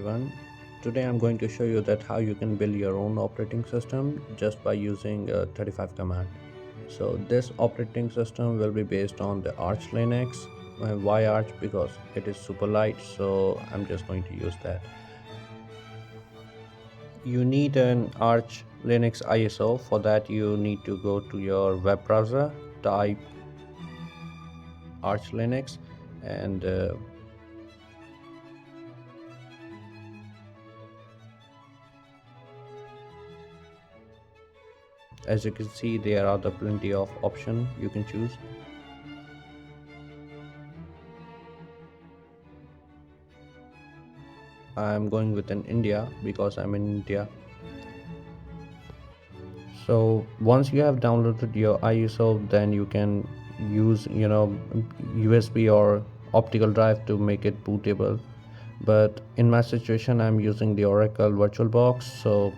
Everyone. Today I'm going to show you that how you can build your own operating system just by using 35 command. So this operating system will be based on the Arch Linux. Why Arch? Because it is super light, so I'm just going to use that. You need an Arch Linux ISO. For that you need to go to your web browser, type Arch Linux, and as you can see, there are the plenty of options you can choose. I'm going with an India because I'm in India. So once you have downloaded your ISO, then you can use USB or optical drive to make it bootable. But in my situation, I'm using the Oracle VirtualBox. So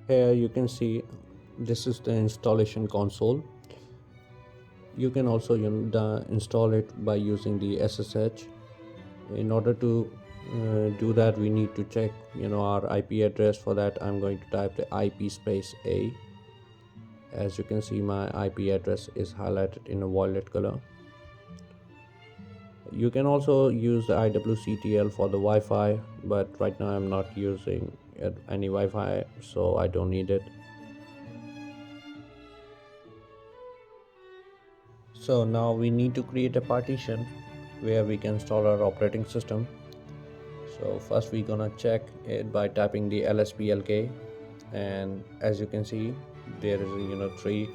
here you can see this is the installation console. You can also install it by using the SSH. In order to do that, we need to check our IP address. For that, I'm going to type the IP space A. As you can see, my IP address is highlighted in a violet color. You can also use the IWCTL for the Wi-Fi, but right now I'm not using any Wi-Fi, so I don't need it. So now we need to create a partition where we can install our operating system. So first we're gonna check it by typing the lsplk, and as you can see, there is a tree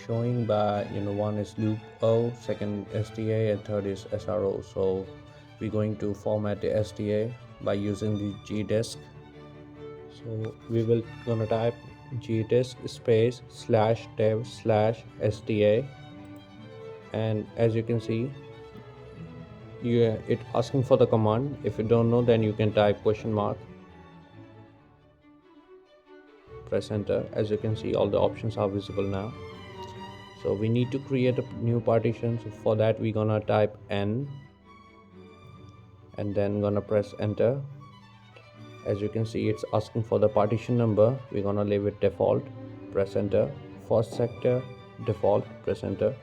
showing by one is loop O, second STA, and third is SRO. So we're going to format the STA by using the gdisk. So we will gonna type gdisk space /dev /STA, and as you can see, it asking for the command. If you don't know, then you can type question mark, press enter. As you can see, all the options are visible now. So we need to create a new partition. So for that, we're gonna type n and then gonna press enter. As you can see, it's asking for the partition number. We're gonna leave it default, press enter. First sector default, press enter,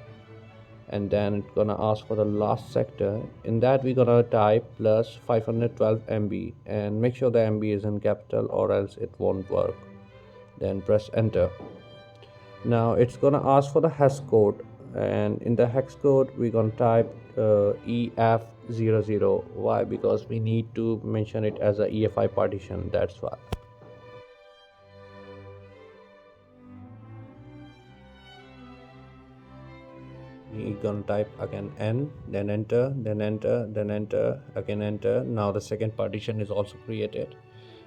and then it's gonna ask for the last sector. In that, we're gonna type plus 512 MB and make sure the MB is in capital or else it won't work. Then press enter. Now it's gonna ask for the hex code, and in the hex code we're gonna type EF00. Why? Because we need to mention it as a EFI partition, that's why. We're gonna type again n, then enter, then enter, then enter, again enter. Now the second partition is also created.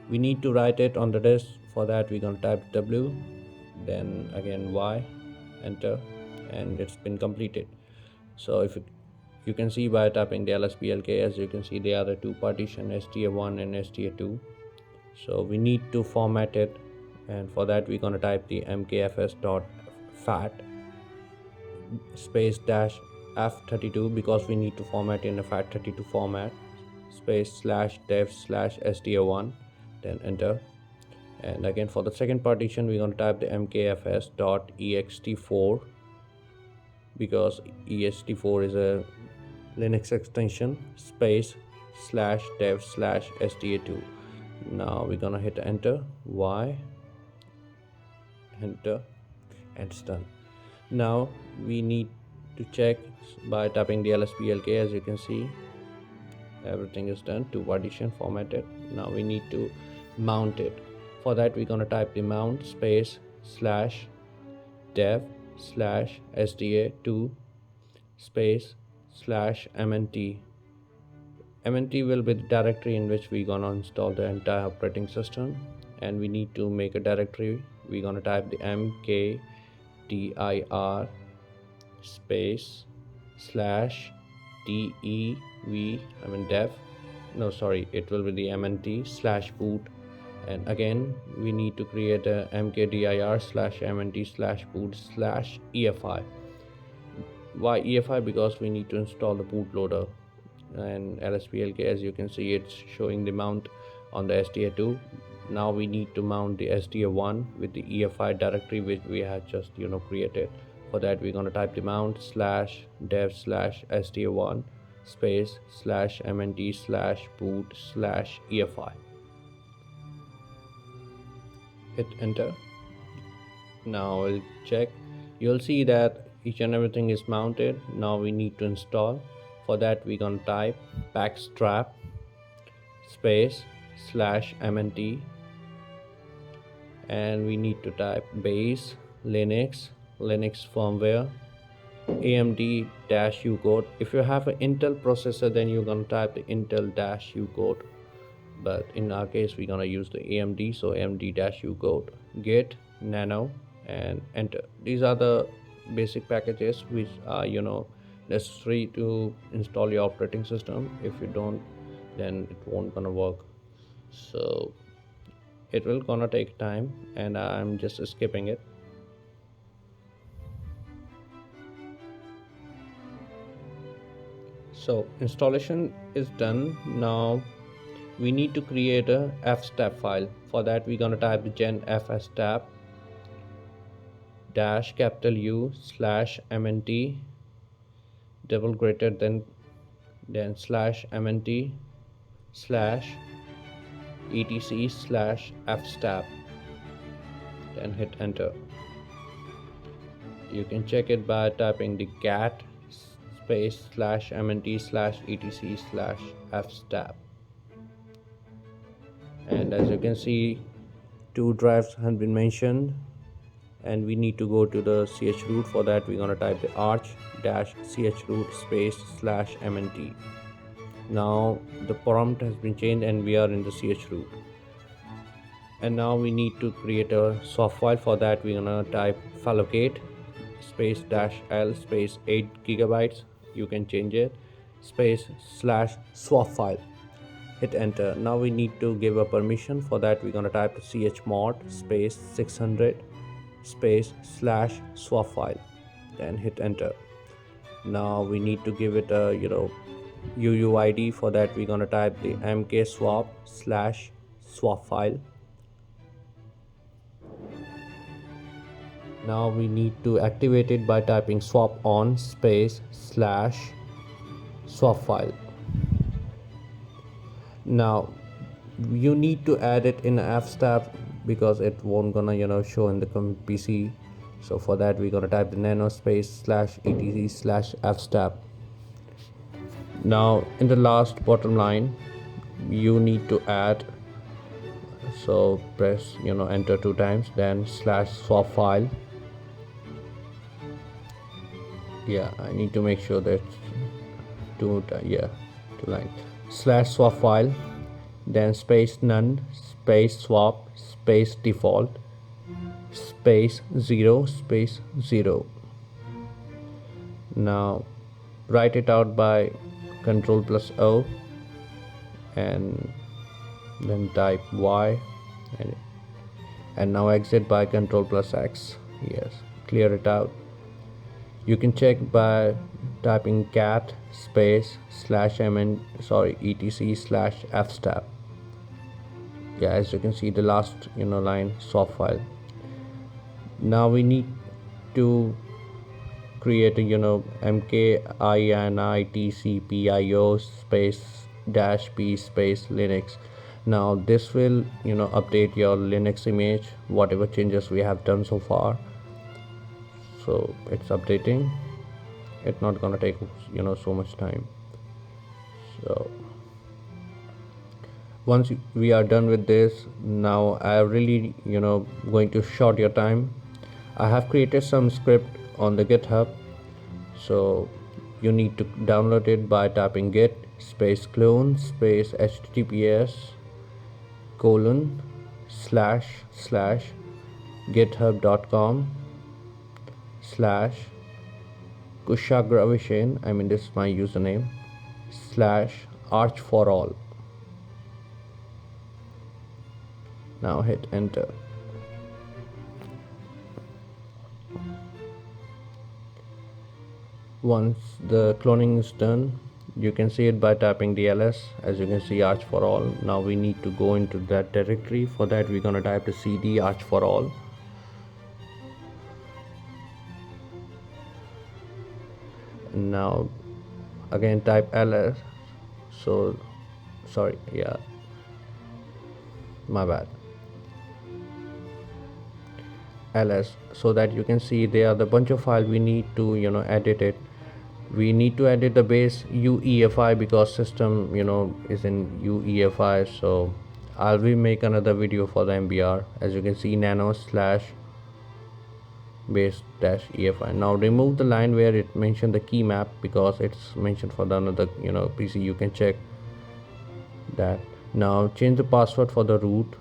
We need to write it on the disk. For that, we're gonna type W, then again Y, enter, and it's been completed. So if you can see by tapping the lsplk, as you can see, there are the two partitions, STA1 and STA2. So we need to format it, and for that we're going to type the mkfs.fat space dash f32, because we need to format in a FAT32 format, space /dev /STA1, then enter. And again, for the second partition, we're going to type the mkfs.ext4, because ext4 is a Linux extension, space /dev /STA2. Now we're gonna hit enter, Y, enter, and it's done. Now we need to check by tapping the lsplk. As you can see, everything is done, to partition formatted. Now we need to mount it. For that, we're gonna type the mount space /dev /STA2 space /mnt. mnt will be the directory in which we're gonna install the entire operating system, and we need to make a directory. We're gonna type the mkdir space /dev, it will be the mnt /boot And again we need to create a mkdir/mnt/boot/EFI. Why EFI? Because we need to install the bootloader, and lsplk, as you can see, it's showing the mount on the SDA2. Now we need to mount the SDA1 with the EFI directory which we have just created. For that we're going to type the mount /dev/SDA1 space /mnt/boot/EFI. Hit enter. Now we'll check. You'll see that each and everything is mounted. Now we need to install. For that we're going to type backstrap space /mnt, and we need to type base linux firmware AMD-U code. If you have an Intel processor, then you're going to type the Intel-U code, but in our case we're going to use the AMD, so AMD-U code, git nano, and enter. These are the basic packages which are necessary to install your operating system. If you don't, then it won't gonna work, so it will gonna take time, and I'm just skipping it. So installation is done. Now we need to create a fstab file. For that we're gonna type the gen fstab -U/mnt double greater than /mnt/etc/fstab, then hit enter. You can check it by typing the cat space /mnt/etc/fstab, and as you can see, 2 drives have been mentioned, and we need to go to the chroot. For that we're going to type the arch-chroot space /mnt. Now the prompt has been changed and we are in the chroot, and now we need to create a swap file. For that we're going to type fallocate space -l space 8 gigabytes, you can change it, space /swap file, hit enter. Now we need to give a permission. For that we're going to type chmod space 600 space /swap file, then hit enter. Now we need to give it a UUID. For that we're going to type the mkswap/swap file. Now we need to activate it by typing swap on space /swap file. Now you need to add it in fstab because it won't gonna show in the PC. So for that we're gonna type the nano space /etc/fstab. Now in the last bottom line you need to add, so press enter 2 times, then /swap file. I need to make sure that 2 lines, /swap file, then space none space swap space default space 0 space 0. Now write it out by Ctrl+O, and then type Y, and now exit by Ctrl+X. Yes, clear it out. You can check by typing cat space etc/fstab. As you can see, the last line, swap file. Now we need to create a mkinitcpio space -p space linux. Now this will update your Linux image, whatever changes we have done so far. So it's updating. It's not gonna take so much time. So once we are done with this, now I really going to short your time. I have created some script on the GitHub, so you need to download it by typing git space clone space https://github.com/kushagravishan, this is my username, /arch for all. Now hit enter. Once the cloning is done, you can see it by tapping the ls. As you can see, Arch for all. Now we need to go into that directory. For that, we're gonna type the cd Arch for all. Now again type ls. So sorry, yeah, my bad. ls, so that you can see there are the bunch of files we need to edit it. We need to edit the base UEFI because system is in UEFI. So I'll make another video for the MBR. As you can see, nano slash base dash EFI. Now remove the line where it mentioned the key map because it's mentioned for the another PC. You can check that. Now change the password for the root.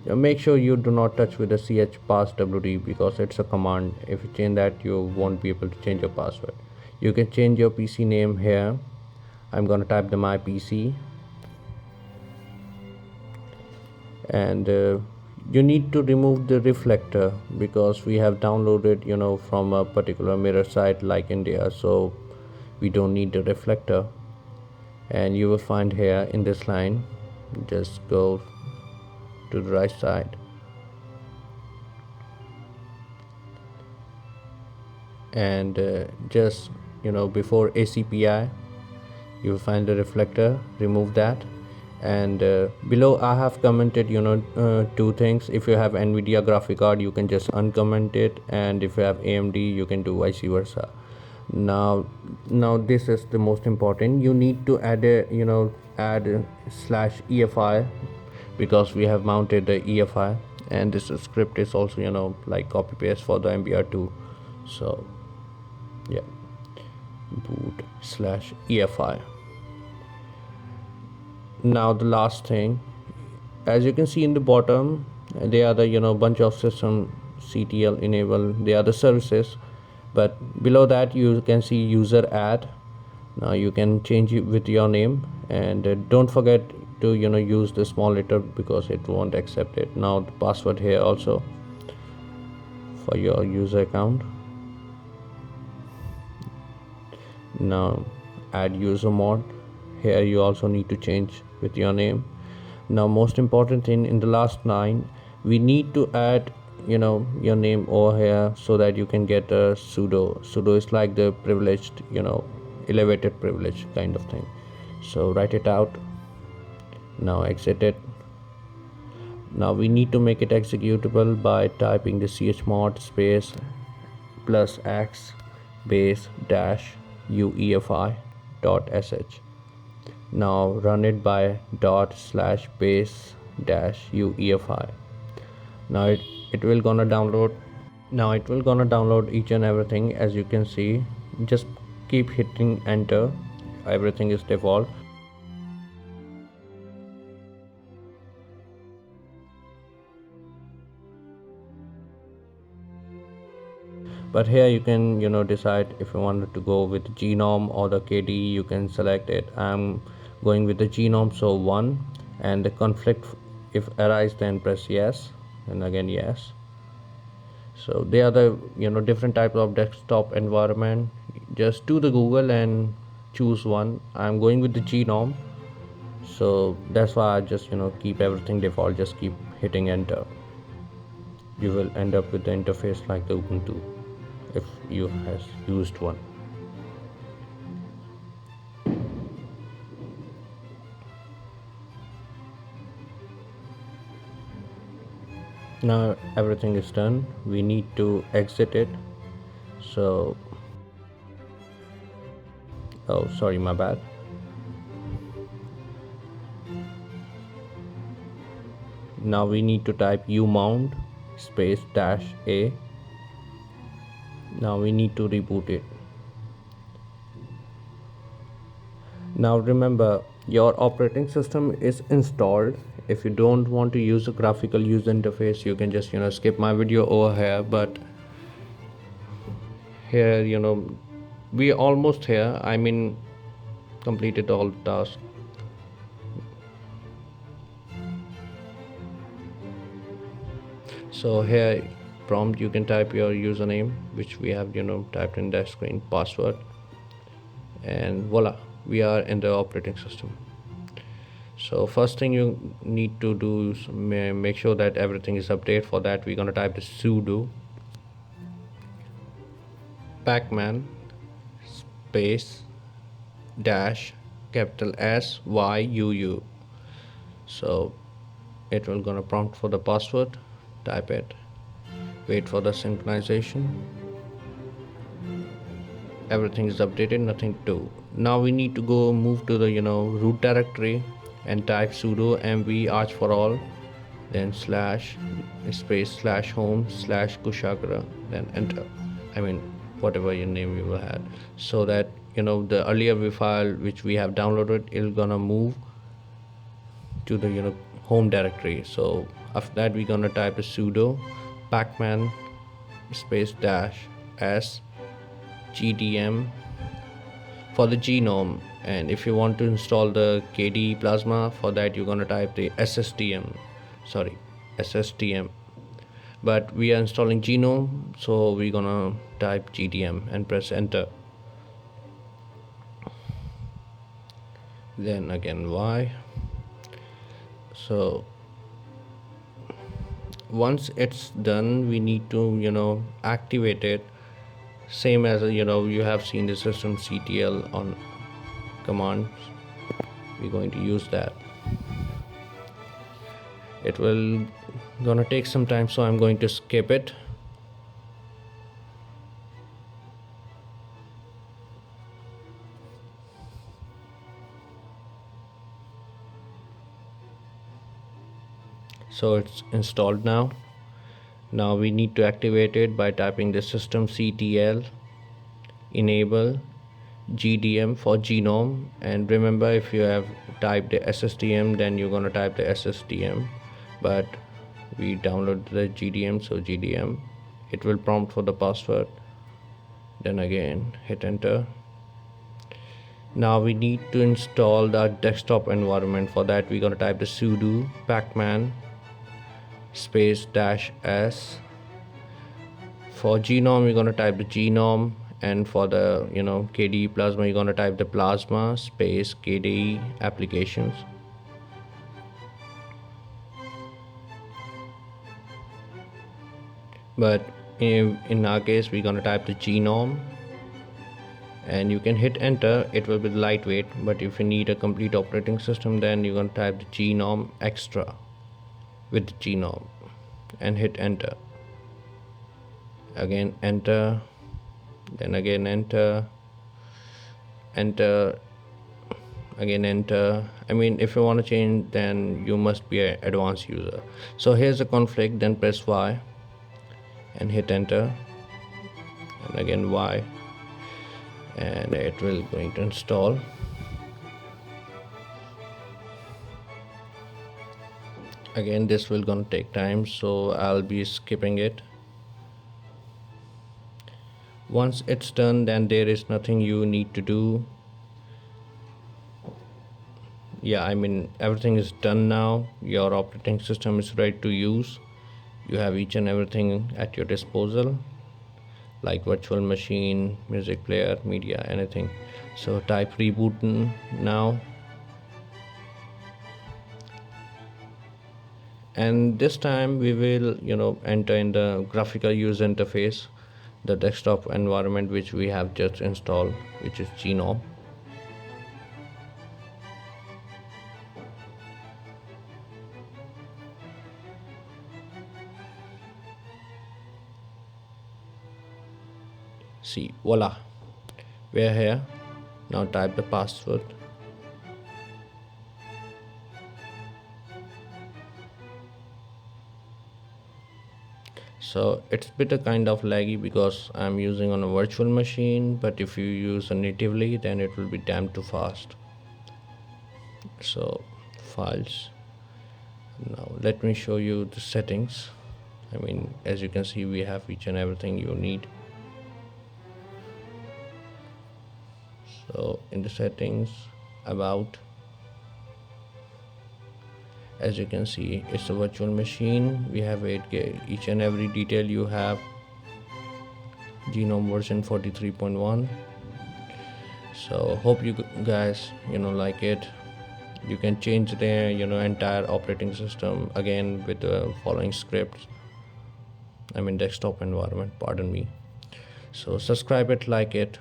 Make sure you do not touch with the chpasswd because it's a command. If you change that, you won't be able to change your password. You can change your PC name here. I'm gonna type the my PC, and you need to remove the reflector because we have downloaded from a particular mirror site like India, so we don't need the reflector. And you will find here in this line, just go to the right side and just before ACPI you will find the reflector. Remove that. And below I have commented two things. If you have NVIDIA graphic card, you can just uncomment it, and if you have AMD, you can do vice versa. Now this is the most important. You need to add a add slash EFI because we have mounted the EFI, and this script is also like copy paste for the MBR2. So yeah, boot slash EFI. Now the last thing, as you can see in the bottom, they are the bunch of system CTL enable. They are the services, but below that you can see user add. Now you can change it with your name, and don't forget to use the small letter because it won't accept it. Now the password here also for your user account. Now add user mod. Here you also need to change with your name. Now most important thing, in the last line we need to add your name over here so that you can get a sudo is like the privileged elevated privilege kind of thing. So write it out. Now exit it. Now we need to make it executable by typing the chmod space +x base dash uefi dot sh. Now run it by /base dash uefi. Now it will gonna download. Now it will gonna download each and everything. As you can see, just keep hitting enter. Everything is default. But here you can decide if you wanted to go with GNOME or the KDE. You can select it. I'm going with the GNOME, so 1, and the conflict if arise, then press yes, and again yes. So they are the different types of desktop environment. Just do the Google and choose one. I'm going with the GNOME, so that's why I just keep everything default. Just keep hitting enter. You will end up with the interface like the Ubuntu if you has used one. Now everything is done. We need to exit it. So oh sorry, my bad. Now we need to type umount space -a. Now we need to reboot it. Now remember, your operating system is installed. If you don't want to use a graphical user interface, you can just skip my video over here. But here we almost here. I mean, completed all the tasks. So here prompt, you can type your username, which we have typed in that screen, password, and voila, we are in the operating system. So first thing you need to do is make sure that everything is updated. For that, we're going to type the sudo pacman space dash capital SYUU. So it will gonna prompt for the password. Type it, wait for the synchronization. Everything is updated, nothing to do. Now we need to go move to the root directory and type sudo mv arch for all, then slash space slash home slash kushagra, then enter. I mean, whatever your name you will have, so that the earlier file which we have downloaded, it'll gonna move to the home directory. So after that, we're gonna type the sudo pacman space dash s gdm for the genome. And if you want to install the KDE Plasma, for that you're gonna type the SSTM. But we are installing genome, so we're gonna type GDM and press enter. Then again Y. So once it's done, we need to activate it, same as you have seen the systemctl on commands. We're going to use that. It will gonna take some time, so I'm going to skip it. So it's installed now. Now we need to activate it by typing the systemctl enable GDM for genome. And remember, if you have typed the SSTM, then you're gonna type the SSTM, but we download the GDM, so GDM. It will prompt for the password, then again hit enter. Now we need to install the desktop environment. For that, we're gonna type the sudo pacman space dash s. For genome, we're gonna type the genome, and for the KDE Plasma, you're gonna type the plasma space KDE applications. But in our case, we're gonna type the genome, and you can hit enter. It will be lightweight, but if you need a complete operating system, then you're gonna type the genome extra with the genome and hit enter. Again enter, then again enter, again enter. I mean, if you want to change, then you must be an advanced user. So here's the config, then press Y and hit enter, and again Y, and it will going to install. Again, this will gonna take time, so I'll be skipping it. Once it's done, then there is nothing you need to do. Yeah, I mean, everything is done now. Your operating system is ready to use. You have each and everything at your disposal, like virtual machine, music player, media, anything. So type reboot now, and this time we will enter in the graphical user interface, the desktop environment which we have just installed, which is genome. See, voila, we're here. Now type the password. So it's a bit a kind of laggy because I'm using on a virtual machine, but if you use it natively, then it will be damn too fast. So files, now let me show you the settings. I mean, as you can see, we have each and everything you need. So in the settings, about, As you can see, it's a virtual machine. We have 8K, each and every detail you have. Genome version 43.1. So hope you guys like it. You can change the entire operating system again with the following scripts. I mean desktop environment, pardon me. So subscribe it, like it.